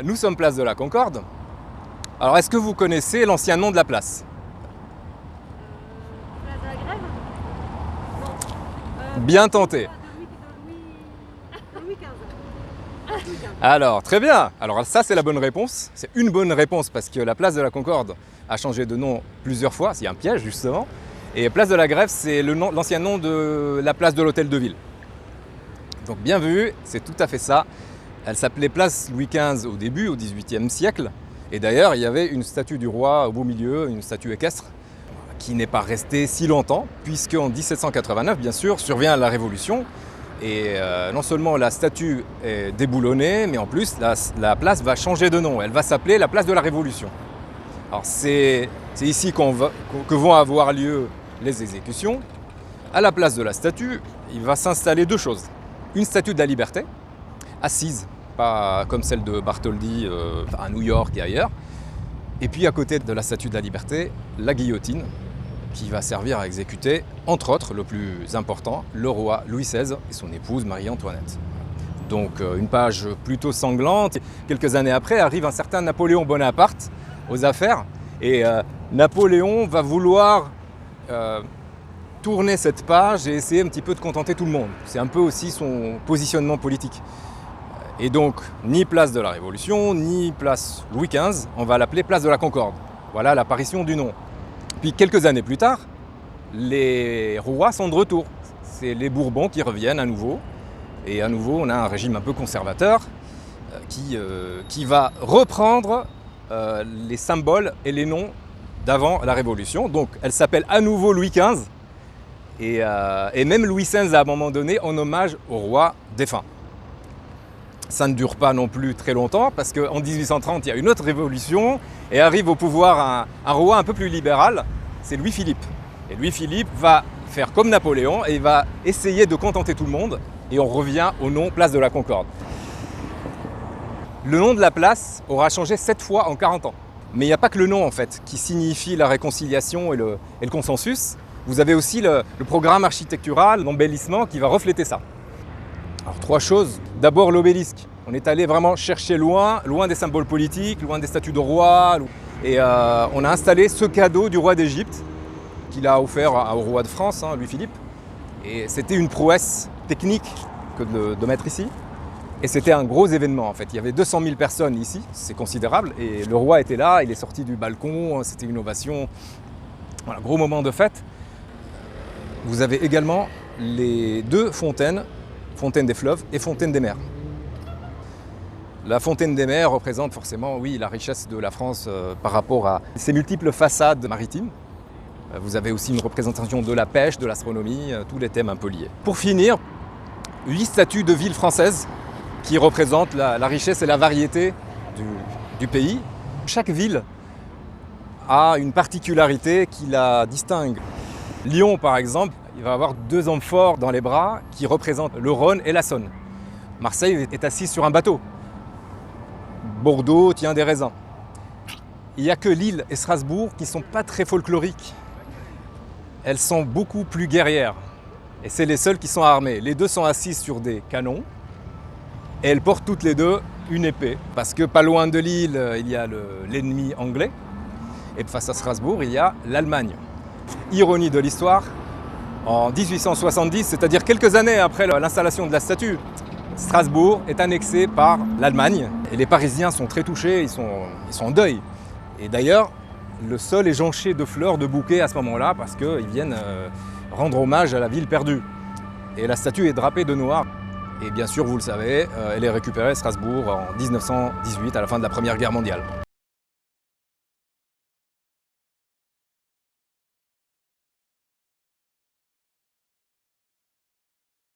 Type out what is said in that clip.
Nous sommes place de la Concorde. Alors, est-ce que vous connaissez l'ancien nom de la place? Place de la Grève? Non. Bien tenté. Louis XV. Alors, très bien. Alors ça, c'est la bonne réponse. C'est une bonne réponse parce que la place de la Concorde a changé de nom plusieurs fois. C'est un piège, justement. Et place de la Grève, c'est l'ancien nom de la place de l'Hôtel de Ville. Donc bien vu, c'est tout à fait ça. Elle s'appelait place Louis XV au début, au XVIIIe siècle. Et d'ailleurs, il y avait une statue du roi au beau milieu, une statue équestre, qui n'est pas restée si longtemps, puisqu'en 1789, bien sûr, survient la Révolution. Et non seulement la statue est déboulonnée, mais en plus, la place va changer de nom. Elle va s'appeler la place de la Révolution. Alors c'est ici que vont avoir lieu les exécutions. À la place de la statue, il va s'installer deux choses. Une statue de la liberté, assise, pas comme celle de Bartholdi à New York et ailleurs. Et puis à côté de la statue de la liberté, la guillotine, qui va servir à exécuter, entre autres, le plus important, le roi Louis XVI et son épouse Marie-Antoinette. Donc une page plutôt sanglante. Quelques années après arrive un certain Napoléon Bonaparte aux affaires. Et Napoléon va vouloir tourner cette page et essayer un petit peu de contenter tout le monde. C'est un peu aussi son positionnement politique. Et donc, ni place de la Révolution, ni place Louis XV, on va l'appeler place de la Concorde. Voilà l'apparition du nom. Puis quelques années plus tard, les rois sont de retour. C'est les Bourbons qui reviennent à nouveau. Et à nouveau, on a un régime un peu conservateur qui va reprendre les symboles et les noms d'avant la Révolution. Donc, elle s'appelle à nouveau Louis XV. Et même Louis XVI, à un moment donné, en hommage au roi défunt. Ça ne dure pas non plus très longtemps, parce qu'en 1830, il y a une autre révolution, et arrive au pouvoir un roi un peu plus libéral, c'est Louis-Philippe. Et Louis-Philippe va faire comme Napoléon, et il va essayer de contenter tout le monde, et on revient au nom place de la Concorde. Le nom de la place aura changé 7 fois en 40 ans. Mais il n'y a pas que le nom, en fait, qui signifie la réconciliation et le consensus. Vous avez aussi le programme architectural, l'embellissement, qui va refléter ça. Alors 3 choses. D'abord l'obélisque. On est allé vraiment chercher loin des symboles politiques, loin des statues de rois. Et on a installé ce cadeau du roi d'Égypte qu'il a offert au roi de France, Louis-Philippe. Et c'était une prouesse technique que de mettre ici. Et c'était un gros événement en fait. Il y avait 200 000 personnes ici, c'est considérable. Et le roi était là, il est sorti du balcon, c'était une ovation. Voilà, gros moment de fête. Vous avez également les 2 fontaines, Fontaine des fleuves et Fontaine des mers. La Fontaine des mers représente forcément, oui, la richesse de la France par rapport à ses multiples façades maritimes. Vous avez aussi une représentation de la pêche, de l'astronomie, tous les thèmes un peu liés. Pour finir, 8 statues de villes françaises qui représentent la richesse et la variété du pays. Chaque ville a une particularité qui la distingue. Lyon, par exemple, il va avoir 2 amphores dans les bras qui représentent le Rhône et la Saône. Marseille est assise sur un bateau. Bordeaux tient des raisins. Il n'y a que Lille et Strasbourg qui ne sont pas très folkloriques. Elles sont beaucoup plus guerrières. Et c'est les seules qui sont armées. Les 2 sont assises sur des canons. Et elles portent toutes les 2 une épée. Parce que pas loin de Lille, il y a l'ennemi anglais. Et face à Strasbourg, il y a l'Allemagne. Ironie de l'histoire, en 1870, c'est-à-dire quelques années après l'installation de la statue, Strasbourg est annexé par l'Allemagne. Et les Parisiens sont très touchés, ils sont en deuil. Et d'ailleurs, le sol est jonché de fleurs, de bouquets à ce moment-là, parce qu'ils viennent rendre hommage à la ville perdue. Et la statue est drapée de noir. Et bien sûr, vous le savez, elle est récupérée à Strasbourg en 1918, à la fin de la Première Guerre mondiale.